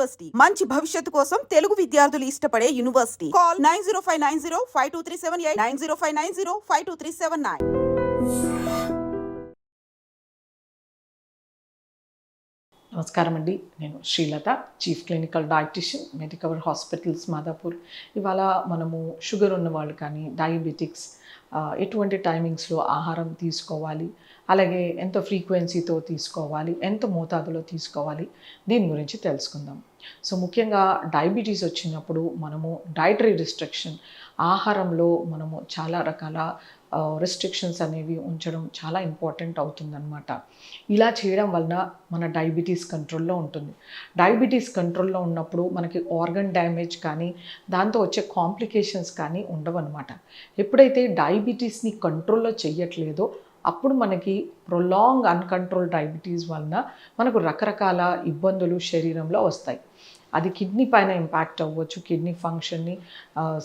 University మంచి భవిష్యత్తు కోసం తెలుగు విద్యార్థులు ఇష్టపడే యూనివర్సిటీ. కాల్ 9059052378 9059052379. నమస్కారం అండి, నేను Srilatha, chief clinical dietitian, Medicover hospitals Madhapur. ఇవాళ మనము షుగర్ ఉన్నవాళ్ళు కానీ డయాబెటిక్స్ ఎటువంటి టైమింగ్స్లో ఆహారం తీసుకోవాలి, అలాగే ఎంత ఫ్రీక్వెన్సీతో తీసుకోవాలి, ఎంత మోతాదులో తీసుకోవాలి, దీని గురించి తెలుసుకుందాం. సో ముఖ్యంగా డయాబెటీస్ వచ్చినప్పుడు మనము డైటరీ రిస్ట్రిక్షన్, ఆహారంలో మనము చాలా రకాల రెస్ట్రిక్షన్స్ అనేవి ఉంచడం చాలా ఇంపార్టెంట్ అవుతుందన్నమాట. ఇలా చేయడం వలన మన డయాబెటీస్ కంట్రోల్లో ఉంటుంది. డయాబెటీస్ కంట్రోల్లో ఉన్నప్పుడు మనకి ఆర్గన్ డ్యామేజ్ కానీ దాంతో వచ్చే కాంప్లికేషన్స్ కానీ ఉండవన్నమాట. ఎప్పుడైతే డయాబెటీస్ని కంట్రోల్లో చేయట్లేదో అప్పుడు మనకి ప్రొలాంగ్ అన్కంట్రోల్ డయాబెటీస్ వలన మనకు రకరకాల ఇబ్బందులు శరీరంలో వస్తాయి. అది కిడ్నీ పైన ఇంపాక్ట్ అవ్వచ్చు, కిడ్నీ ఫంక్షన్ని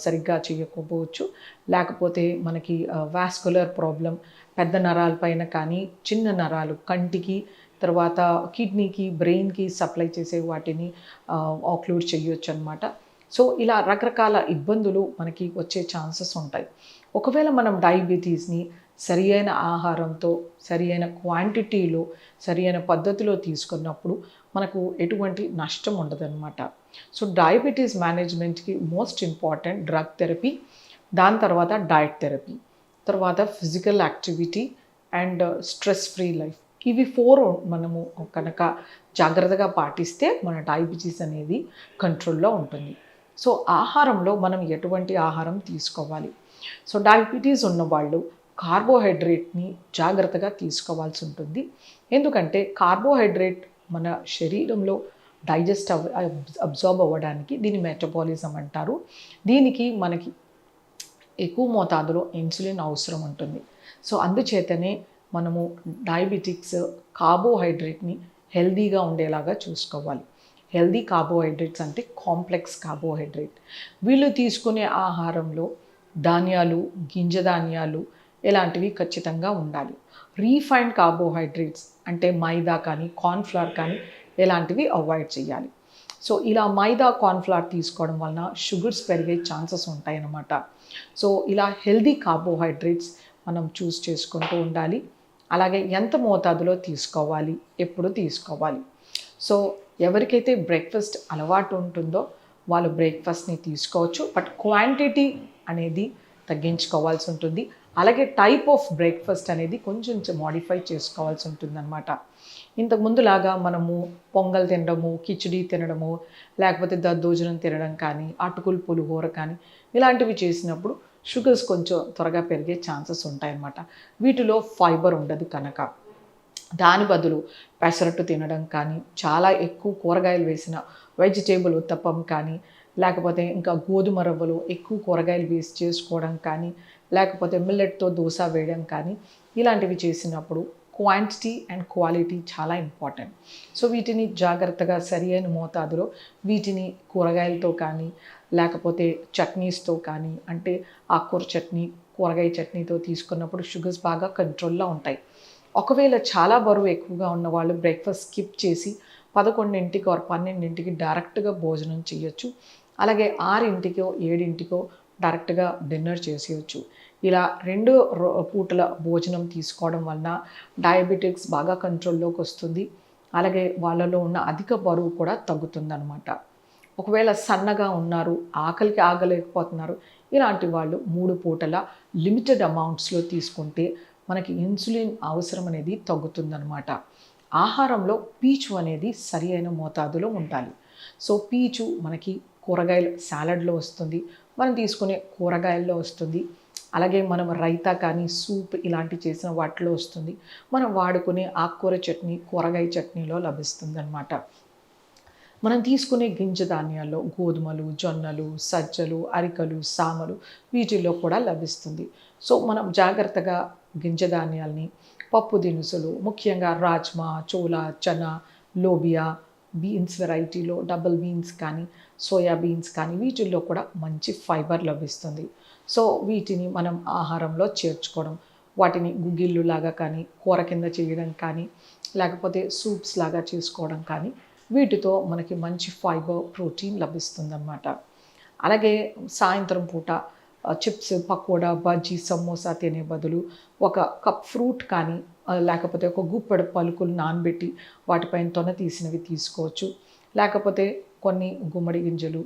సరిగ్గా చేయకపోవచ్చు, లేకపోతే మనకి వాస్కులర్ ప్రాబ్లం, పెద్ద నరాలపైన కానీ చిన్న నరాలు, కంటికి, తర్వాత కిడ్నీకి, బ్రెయిన్కి సప్లై చేసే వాటిని ఆక్లూడ్ చేయొచ్చు అనమాట. సో ఇలా రకరకాల ఇబ్బందులు మనకి వచ్చే ఛాన్సెస్ ఉంటాయి. ఒకవేళ మనం డయాబెటీస్ని సరి అయిన ఆహారంతో, సరి అయిన క్వాంటిటీలో, సరి అయిన పద్ధతిలో తీసుకున్నప్పుడు మనకు ఎటువంటి నష్టం ఉండదన్నమాట. సో డయాబెటీస్ మేనేజ్మెంట్కి మోస్ట్ ఇంపార్టెంట్ డ్రగ్ థెరపీ, దాని తర్వాత డయట్ థెరపీ, తర్వాత physical activity and stress free life. ఇవి 4 మనము కనుక జాగ్రత్తగా పాటిస్తే మన డయాబెటీస్ అనేది కంట్రోల్లో ఉంటుంది. సో ఆహారంలో మనం ఎటువంటి ఆహారం తీసుకోవాలి? సో డయాబెటీస్ ఉన్నవాళ్ళు కార్బోహైడ్రేట్ని జాగ్రత్తగా తీసుకోవాల్సి ఉంటుంది. ఎందుకంటే కార్బోహైడ్రేట్ మన శరీరంలో డైజెస్ట్ అబ్జార్బ్ అవ్వడానికి, దీని మెటబాలిజం అంటారు, దీనికి మనకి ఎక్కువ మోతాదులో ఇన్సులిన్ అవసరం ఉంటుంది. సో అందుచేతనే మనము డయాబెటిక్స్ కార్బోహైడ్రేట్ని హెల్దీగా ఉండేలాగా చూసుకోవాలి. హెల్దీ కార్బోహైడ్రేట్స్ అంటే కాంప్లెక్స్ కార్బోహైడ్రేట్. వీళ్ళు తీసుకునే ఆహారంలో ధాన్యాలు, గింజ ధాన్యాలు ఇలాంటివి ఖచ్చితంగా ఉండాలి. రీఫైన్డ్ కార్బోహైడ్రేట్స్ అంటే మైదా కానీ కార్న్ఫ్లవర్ కానీ ఇలాంటివి అవాయిడ్ చేయాలి. సో ఇలా మైదా, కార్న్ఫ్లవర్ తీసుకోవడం వలన షుగర్స్ పెరిగే ఛాన్సెస్ ఉంటాయన్నమాట. సో ఇలా హెల్దీ కార్బోహైడ్రేట్స్ మనం చూస్ చేసుకుంటూ ఉండాలి. అలాగే ఎంత మోతాదులో తీసుకోవాలి, ఎప్పుడు తీసుకోవాలి. సో ఎవరికైతే బ్రేక్ఫాస్ట్ అలవాటు ఉంటుందో వాళ్ళు బ్రేక్ఫాస్ట్ని తీసుకోవచ్చు, బట్ క్వాంటిటీ అనేది తగ్గించుకోవాల్సి ఉంటుంది. అలాగే టైప్ ఆఫ్ బ్రేక్ఫాస్ట్ అనేది కొంచెం మోడిఫై చేసుకోవాల్సి ఉంటుంది అనమాట. ఇంతకుముందులాగా మనము పొంగల్ తినడము, కిచిడి తినడము, లేకపోతే దద్దోజనం తినడం కానీ, అటుకులు పులిహోర కానీ ఇలాంటివి చేసినప్పుడు షుగర్స్ కొంచెం త్వరగా పెరిగే ఛాన్సెస్ ఉంటాయన్నమాట. వీటిలో ఫైబర్ ఉండదు కనుక దాని బదులు పెసరట్టు తినడం కానీ, చాలా ఎక్కువ కూరగాయలు వేసిన వెజిటేబుల్ ఉత్తప్పం కానీ, లేకపోతే ఇంకా గోధుమ రవ్వలో ఎక్కువ కూరగాయలు వేసి చేసుకోవడం కానీ, లేకపోతే మిల్లెట్తో దోశ వేయడం కానీ ఇలాంటివి చేసినప్పుడు క్వాంటిటీ అండ్ క్వాలిటీ చాలా ఇంపార్టెంట్. సో వీటిని జాగ్రత్తగా సరి అయిన మోతాదులో వీటిని కూరగాయలతో కానీ, లేకపోతే చట్నీస్తో కానీ, అంటే ఆకుకూర చట్నీ, కూరగాయ చట్నీతో తీసుకున్నప్పుడు షుగర్స్ బాగా కంట్రోల్లో ఉంటాయి. ఒకవేళ చాలా బరువు ఎక్కువగా ఉన్న వాళ్ళు బ్రేక్ఫాస్ట్ స్కిప్ చేసి 11ంటికి ఆర్ 12ంటికి డైరెక్ట్గా భోజనం చేయొచ్చు. అలాగే 6ంటికో 7ంటికో డైరెక్ట్గా డిన్నర్ చేసేయచ్చు. ఇలా 2 పూటల భోజనం తీసుకోవడం వలన డయాబెటిక్స్ బాగా కంట్రోల్లోకి వస్తుంది. అలాగే వాళ్ళలో ఉన్న అధిక బరువు కూడా తగ్గుతుందన్నమాట. ఒకవేళ సన్నగా ఉన్నారు, ఆకలికి ఆగలేకపోతున్నారు, ఇలాంటి వాళ్ళు 3 పూటల లిమిటెడ్ అమౌంట్స్లో తీసుకుంటే మనకి ఇన్సులిన్ అవసరం అనేది తగ్గుతుందన్నమాట. ఆహారంలో పీచు అనేది సరి అయిన మోతాదులో ఉండాలి. సో పీచు మనకి కూరగాయల సాలడ్లో వస్తుంది, మనం తీసుకునే కూరగాయల్లో వస్తుంది, అలాగే మనం రైతా కానీ సూప్ ఇలాంటి చేసిన వాటిలో వస్తుంది, మనం వాడుకునే ఆకుకూర చట్నీ, కూరగాయ చట్నీలో లభిస్తుంది అన్నమాట. మనం తీసుకునే గింజ ధాన్యాల్లో గోధుమలు, జొన్నలు, సజ్జలు, అరికలు, సామలు వీటిల్లో కూడా లభిస్తుంది. సో మనం జాగ్రత్తగా గింజ ధాన్యాల్ని, పప్పు దినుసులు, ముఖ్యంగా రాజ్మా, చోలా, చనా, లోబియా, బీన్స్ వెరైటీలో డబుల్ బీన్స్ కానీ, సోయా బీన్స్ కానీ వీటిల్లో కూడా మంచి ఫైబర్ లభిస్తుంది. సో వీటిని మనం ఆహారంలో చేర్చుకోవడం, వాటిని గుగ్గిళ్ళు లాగా కానీ, కూర కింద చేయడం కానీ, లేకపోతే సూప్స్ లాగా చేసుకోవడం కానీ వీటితో మనకి మంచి ఫైబర్, ప్రోటీన్ లభిస్తుందన్నమాట. అలాగే సాయంత్రం పూట చిప్స్, పకోడా, బజ్జీ, సమోసా తినే బదులు ఒక కప్ ఫ్రూట్ కానీ లేకపోతే ఒక గుప్పెడు పలుకులు నానబెట్టి వాటిపైన తొన తీసినవి తీసుకోవచ్చు. లేకపోతే కొన్ని గుమ్మడి గింజలు,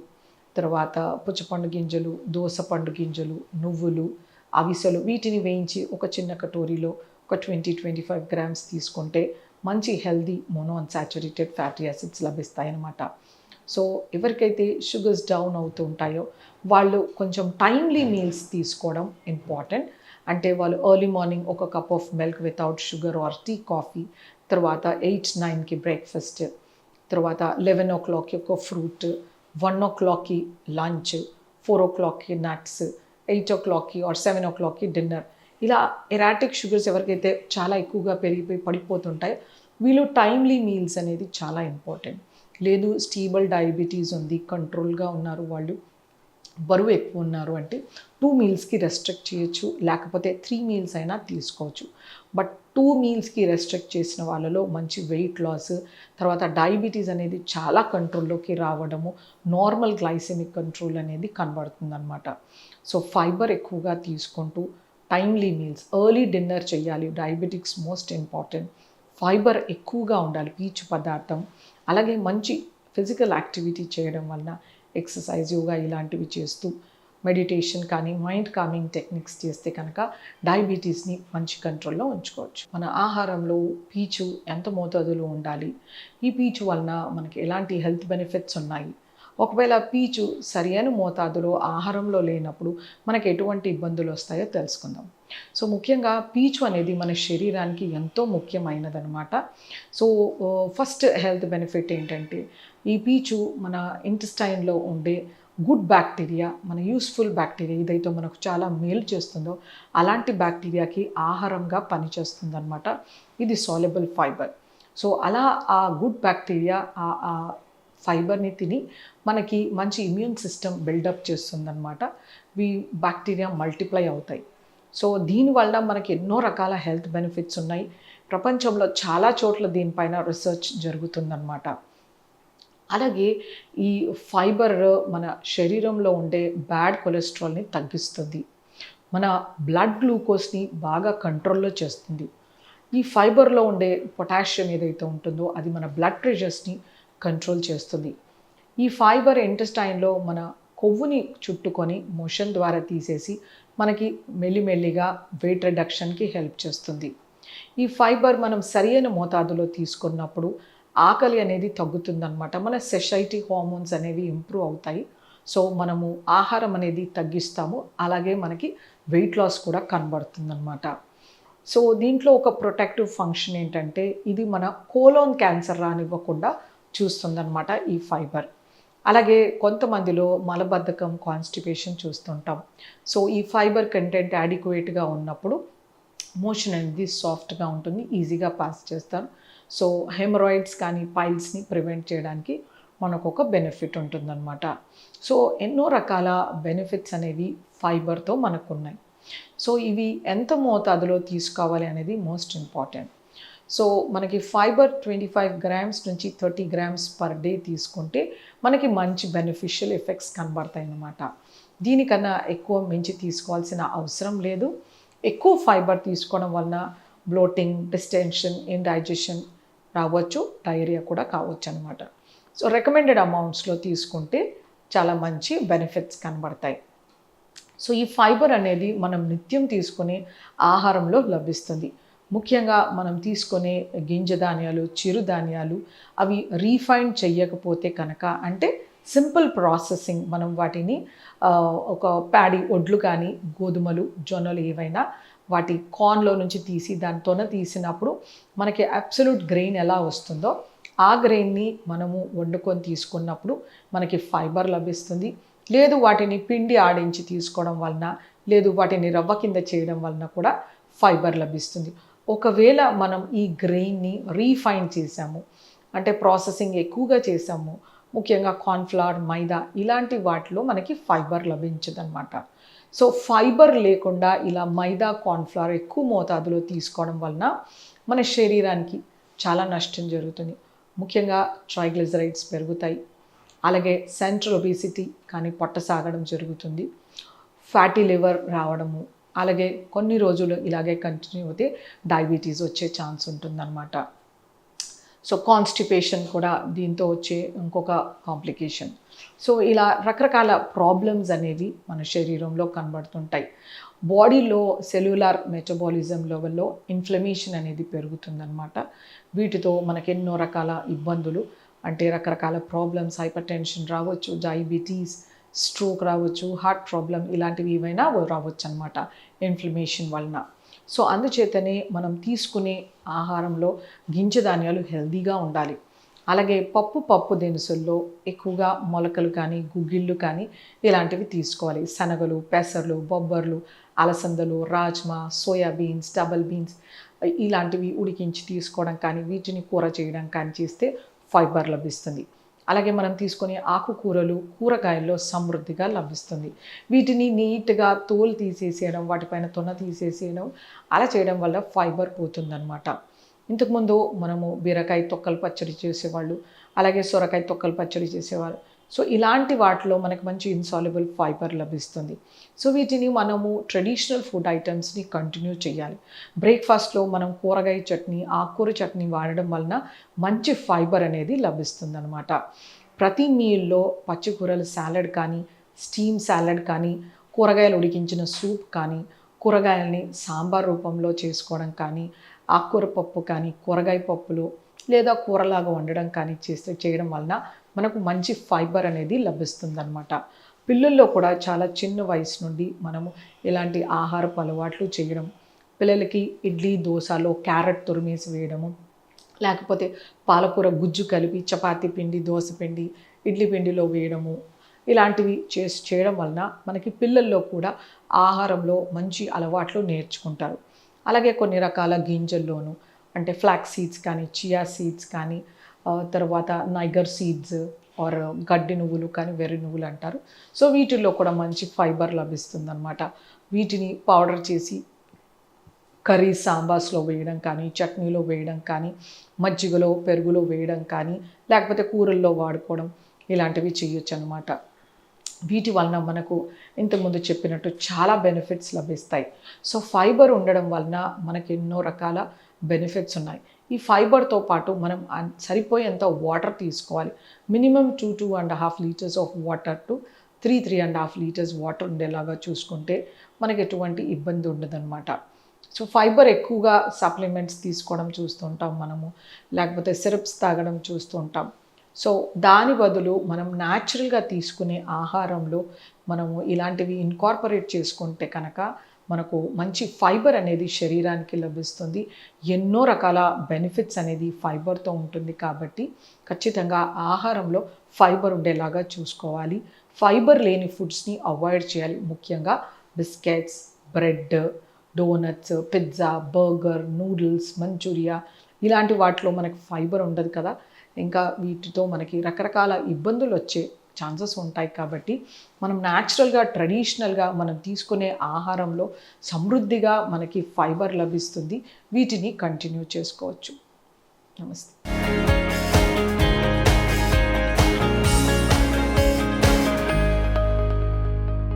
తర్వాత పుచ్చపండు గింజలు, దోసపండు గింజలు, నువ్వులు, అవిసెలు వీటిని వేయించి ఒక చిన్న కటోరీలో ఒక 20-25 గ్రామ్స్ తీసుకుంటే మంచి హెల్దీ మోనోఅన్సాచురేటెడ్ ఫ్యాటీ యాసిడ్స్ లభిస్తాయన్నమాట. సో ఎవరికైతే షుగర్స్ డౌన్ అవుతూ ఉంటాయో వాళ్ళు కొంచెం టైమ్లీ మీల్స్ తీసుకోవడం ఇంపార్టెంట్. అంటే వాళ్ళు ఎర్లీ మార్నింగ్ ఒక cup of milk without sugar or tea, coffee, తర్వాత 8-9కి బ్రేక్ఫాస్ట్, తర్వాత 11 o'clockకి ఒక ఫ్రూట్, 1 o'clockకి లంచ్, 4 o'clockకి నట్స్, 8 o'clockకి ఆర్ 7 o'clockకి డిన్నర్. ఇలా ఎరాటిక్ షుగర్స్ ఎవరికైతే చాలా ఎక్కువగా పెరిగిపోయి పడిపోతుంటాయో వీళ్ళు టైమ్లీ మీల్స్ అనేది చాలా ఇంపార్టెంట్. లేదు స్టేబుల్ డయాబెటీస్ ఉంది, కంట్రోల్గా ఉన్నారు, వాళ్ళు బరువు ఎక్కువ ఉన్నారు అంటే 2 మీల్స్కి రెస్ట్రిక్ట్ చేయొచ్చు, లేకపోతే 3 మీల్స్ అయినా తీసుకోవచ్చు. బట్ 2 మీల్స్కి రెస్ట్రిక్ట్ చేసిన వాళ్ళలో మంచి వెయిట్ లాస్, తర్వాత డయాబెటీస్ అనేది చాలా కంట్రోల్లోకి రావడము, నార్మల్ గ్లైసెమిక్ కంట్రోల్ అనేది కనబడుతుందన్నమాట. సో ఫైబర్ ఎక్కువగా తీసుకుంటూ టైమ్లీ మీల్స్, ఎర్లీ డిన్నర్ చేయాలి. Diabetics most important. ఫైబర్ ఎక్కువగా ఉండాలి, పీచు పదార్థం. అలాగే మంచి ఫిజికల్ యాక్టివిటీ చేయడం వలన ఎక్సర్సైజ్, యోగా ఇలాంటివి చేస్తూ మెడిటేషన్ కానీ మైండ్ కామింగ్ టెక్నిక్స్ చేస్తే కనుక డయాబెటీస్ని మంచి కంట్రోల్లో ఉంచుకోవచ్చు. మన ఆహారంలో పీచు ఎంత మోతాదులో ఉండాలి, ఈ పీచు వలన మనకి ఎలాంటి హెల్త్ బెనిఫిట్స్ ఉన్నాయి, ఒకవేళ పీచు సరైన మోతాదులో ఆహారంలో లేనప్పుడు మనకి ఎటువంటి ఇబ్బందులు వస్తాయో తెలుసుకుందాం. సో ముఖ్యంగా పీచు అనేది మన శరీరానికి ఎంతో ముఖ్యమైనదనమాట. సో ఫస్ట్ హెల్త్ బెనిఫిట్ ఏంటంటే ఈ పీచు మన ఇంటెస్టైన్లో ఉండే గుడ్ బ్యాక్టీరియా, మన యూస్ఫుల్ బ్యాక్టీరియా ఏదైతే మనకు చాలా మేలు చేస్తుందో అలాంటి బ్యాక్టీరియాకి ఆహారంగా పనిచేస్తుందన్నమాట. ఇది సాల్యుబుల్ ఫైబర్. సో అలా ఆ గుడ్ బ్యాక్టీరియా ఆ ఫైబర్ని తిని మనకి మంచి ఇమ్యూన్ సిస్టమ్ బిల్డప్ చేస్తుందన్నమాట. బ్యాక్టీరియా మల్టిప్లై అవుతాయి. సో దీనివల్ల మనకి ఎన్నో రకాల హెల్త్ బెనిఫిట్స్ ఉన్నాయి. ప్రపంచంలో చాలా చోట్ల దీనిపైన రీసెర్చ్ జరుగుతుందన్నమాట. అలాగే ఈ ఫైబర్ మన శరీరంలో ఉండే బ్యాడ్ కొలెస్ట్రాల్ని తగ్గిస్తుంది, మన బ్లడ్ గ్లూకోజ్ని బాగా కంట్రోల్లో చేస్తుంది. ఈ ఫైబర్లో ఉండే పొటాషియం ఏదైతే ఉంటుందో అది మన బ్లడ్ ప్రెషర్స్ని కంట్రోల్ చేస్తుంది. ఈ ఫైబర్ ఇంటెస్టైన్లో మన కొవ్వుని చుట్టుకొని మోషన్ ద్వారా తీసేసి మనకి మెల్లిమెల్లిగా వెయిట్ రిడక్షన్కి హెల్ప్ చేస్తుంది. ఈ ఫైబర్ మనం సరైన మోతాదులో తీసుకున్నప్పుడు ఆకలి అనేది తగ్గుతుందన్నమాట. మన సెషైటీ హార్మోన్స్ అనేవి ఇంప్రూవ్ అవుతాయి. సో మనము ఆహారం అనేది తగ్గిస్తాము, అలాగే మనకి వెయిట్ లాస్ కూడా కనబడుతుందన్నమాట. సో దీంట్లో ఒక ప్రొటెక్టివ్ ఫంక్షన్ ఏంటంటే ఇది మన కోలోన్ క్యాన్సర్ రానివ్వకుండా చూస్తుందన్నమాట ఈ ఫైబర్. అలాగే కొంతమందిలో మలబద్ధకం, కాన్స్టిపేషన్ చూస్తుంటాం. సో ఈ ఫైబర్ కంటెంట్ యాడిక్వేట్గా ఉన్నప్పుడు మోషన్ అనేది సాఫ్ట్గా ఉంటుంది, ఈజీగా పాస్ చేస్తారు. సో హెమరాయిడ్స్ కానీ పైల్స్ని ప్రివెంట్ చేయడానికి మనకు ఒక బెనిఫిట్ ఉంటుందన్నమాట. సో ఎన్నో రకాల బెనిఫిట్స్ అనేవి ఫైబర్తో మనకు ఉన్నాయి. సో ఇవి ఎంత మోతాదులో తీసుకోవాలి అనేది మోస్ట్ ఇంపార్టెంట్. సో మనకి ఫైబర్ 25 grams నుంచి 30 grams పర్ డే తీసుకుంటే మనకి మంచి బెనిఫిషియల్ ఎఫెక్ట్స్ కనబడతాయి అన్నమాట. దీనికన్నా ఎక్కువ మించి తీసుకోవాల్సిన అవసరం లేదు. ఎక్కువ ఫైబర్ తీసుకోవడం వలన బ్లోటింగ్, డిస్టెన్షన్, ఇండైజెషన్ రావచ్చు, డయేరియా కూడా కావచ్చు అనమాట. సో రికమెండెడ్ అమౌంట్స్లో తీసుకుంటే చాలా మంచి బెనిఫిట్స్ కనబడతాయి. సో ఈ ఫైబర్ అనేది మనం నిత్యం తీసుకునే ఆహారంలో లభిస్తుంది. ముఖ్యంగా మనం తీసుకునే గింజ ధాన్యాలు, చిరుధాన్యాలు అవి రీఫైండ్ చెయ్యకపోతే కనుక, అంటే సింపుల్ ప్రాసెసింగ్, మనం వాటిని ఒక ప్యాడీ ఒడ్లు కానీ గోధుమలు, జొన్నలు ఏవైనా వాటి కార్న్లో నుంచి తీసి దానితోనే తీసినప్పుడు మనకి అబ్సల్యూట్ గ్రెయిన్ ఎలా వస్తుందో ఆ గ్రెయిన్ని మనము వండుకొని తీసుకున్నప్పుడు మనకి ఫైబర్ లభిస్తుంది. లేదు వాటిని పిండి ఆడించి తీసుకోవడం వలన, లేదు వాటిని రవ్వ కింద చేయడం వలన కూడా ఫైబర్ లభిస్తుంది. ఒకవేళ మనం ఈ గ్రెయిన్ని రీఫైన్ చేసాము, అంటే ప్రాసెసింగ్ ఎక్కువగా చేసాము, ముఖ్యంగా కార్న్ఫ్లవర్, మైదా ఇలాంటి వాటిలో మనకి ఫైబర్ లభించదన్నమాట. సో ఫైబర్ లేకుండా ఇలా మైదా, కార్న్ఫ్లవర్ ఎక్కువ మోతాదులో తీసుకోవడం వలన మన శరీరానికి చాలా నష్టం జరుగుతుంది. ముఖ్యంగా ట్రైగ్లిజరైడ్స్ పెరుగుతాయి. అలాగే సెంట్రల్ ఒబేసిటీ కానీ పొట్ట సాగడం జరుగుతుంది. ఫ్యాటీ లివర్ రావడము, అలాగే కొన్ని రోజులు ఇలాగే కంటిన్యూ అయితే డయాబెటీస్ వచ్చే ఛాన్స్ ఉంటుందన్నమాట. సో కాన్స్టిపేషన్ కూడా దీంతో వచ్చే ఇంకొక కాంప్లికేషన్. సో ఇలా రకరకాల ప్రాబ్లమ్స్ అనేవి మన శరీరంలో కనబడుతుంటాయి. బాడీలో సెల్యులార్ మెటబాలిజం లెవెల్లో ఇన్ఫ్లమేషన్ అనేది పెరుగుతుందన్నమాట. వీటితో మనకు ఎన్నో రకాల ఇబ్బందులు, అంటే రకరకాల ప్రాబ్లమ్స్, హైపర్ టెన్షన్ రావచ్చు, డయాబెటీస్, స్ట్రోక్ రావచ్చు, హార్ట్ ప్రాబ్లం, ఇలాంటివి ఏమైనా రావచ్చు అన్నమాట ఇన్ఫ్లమేషన్ వలన. సో అందుచేతనే మనం తీసుకునే ఆహారంలో గింజ ధాన్యాలు హెల్దీగా ఉండాలి. అలాగే పప్పు దినుసుల్లో ఎక్కువగా మొలకలు కానీ గుగ్గిళ్ళు కానీ ఇలాంటివి తీసుకోవాలి. శనగలు, పెసర్లు, బొబ్బర్లు, అలసందలు, రాజ్మా, సోయాబీన్స్, డబల్ బీన్స్ ఇలాంటివి ఉడికించి తీసుకోవడం కానీ, వీటిని కూర చేయడం కానీ చేస్తే ఫైబర్ లభిస్తుంది. అలాగే మనం తీసుకునే ఆకుకూరలు, కూరగాయల్లో సమృద్ధిగా లభిస్తుంది. వీటిని నీట్గా తోలు తీసేసేయడం, వాటిపైన తొన తీసేసేయడం, అలా చేయడం వల్ల ఫైబర్ పోతుందన్నమాట. ఇంతకుముందు మనము బీరకాయ తొక్కలు పచ్చడి చేసేవాళ్ళు, అలాగే సొరకాయ తొక్కలు పచ్చడి చేసేవాళ్ళు. సో ఇలాంటి వాటిలో మనకు మంచి ఇన్సాల్యుబుల్ ఫైబర్ లభిస్తుంది. సో వీటిని మనము ట్రెడిషనల్ ఫుడ్ ఐటమ్స్ని కంటిన్యూ చేయాలి. బ్రేక్ఫాస్ట్లో మనం కూరగాయ చట్నీ, ఆకుకూర చట్నీ వాడడం వలన మంచి ఫైబర్ అనేది లభిస్తుంది అనమాట. ప్రతి మీల్లో పచ్చికూరల సాలడ్ కానీ, స్టీమ్ సాలడ్ కానీ, కూరగాయలు ఉడికించిన సూప్ కానీ, కూరగాయలని సాంబార్ రూపంలో చేసుకోవడం కానీ, ఆకుకూర పప్పు కానీ, కూరగాయ పప్పులు లేదా కూరలాగా వండడం కానీ చేయడం వలన మనకు మంచి ఫైబర్ అనేది లభిస్తుందన్నమాట. పిల్లల్లో కూడా చాలా చిన్న వయసు నుండి మనము ఇలాంటి ఆహారపు అలవాట్లు చేయడం, పిల్లలకి ఇడ్లీ దోశలో క్యారెట్ తురిమేసి వేయడము, లేకపోతే పాలకూర గుజ్జు కలిపి చపాతీ పిండి, దోశ పిండి, ఇడ్లీ పిండిలో వేయడము, ఇలాంటివి చేయడం వలన మనకి పిల్లల్లో కూడా ఆహారంలో మంచి అలవాట్లు నేర్చుకుంటారు. అలాగే కొన్ని రకాల గింజల్లోనూ, అంటే ఫ్లాక్స్ సీడ్స్ కానీ, చియా సీడ్స్ కానీ, తర్వాత నైగర్ సీడ్స్ ఆర్ గడ్డి నువ్వులు కానీ, వెర్రి నువ్వులు అంటారు. సో వీటిల్లో కూడా మంచి ఫైబర్ లభిస్తుందన్నమాట. వీటిని పౌడర్ చేసి కర్రీ, సాంబార్స్లో వేయడం కానీ, చట్నీలో వేయడం కానీ, మజ్జిగలో, పెరుగులో వేయడం కానీ, లేకపోతే కూరల్లో వాడుకోవడం, ఇలాంటివి చేయొచ్చు అన్నమాట. వీటి వలన మనకు ఇంతకుముందు చెప్పినట్టు చాలా బెనిఫిట్స్ లభిస్తాయి. సో ఫైబర్ ఉండడం వలన మనకి ఎన్నో రకాల బెనిఫిట్స్ ఉన్నాయి. ఈ ఫైబర్తో పాటు మనం సరిపోయేంత వాటర్ తీసుకోవాలి. Minimum 2-2.5 litres of water to 3-3.5 litres water ఉండేలాగా చూసుకుంటే మనకి ఎటువంటి ఇబ్బంది ఉండదన్నమాట. సో ఫైబర్ ఎక్కువగా సప్లిమెంట్స్ తీసుకోవడం చూస్తుంటాం మనము, లేకపోతే సిరప్స్ తాగడం చూస్తుంటాం. సో దాని బదులు మనం న్యాచురల్గా తీసుకునే ఆహారంలో మనము ఇలాంటివి ఇన్కార్పొరేట్ చేసుకుంటే కనుక మనకు మంచి ఫైబర్ అనేది శరీరానికి లభిస్తుంది. ఎన్నో రకాల బెనిఫిట్స్ అనేది ఫైబర్తో ఉంటుంది. కాబట్టి ఖచ్చితంగా ఆహారంలో ఫైబర్ ఉండేలాగా చూసుకోవాలి. ఫైబర్ లేని ఫుడ్స్ని అవాయిడ్ చేయాలి. ముఖ్యంగా biscuits, bread, donuts, pizza, burger, noodles, Manchuria ఇలాంటి వాటిలో మనకి ఫైబర్ ఉండదు కదా. ఇంకా వీటితో మనకి రకరకాల ఇబ్బందులు వచ్చే ఛాన్సెస్ ఉంటాయి. కాబట్టి మనం న్యాచురల్గా, ట్రెడిషనల్గా మనం తీసుకునే ఆహారంలో సమృద్ధిగా మనకి ఫైబర్ లభిస్తుంది. వీటిని కంటిన్యూ చేసుకోవచ్చు. నమస్తే.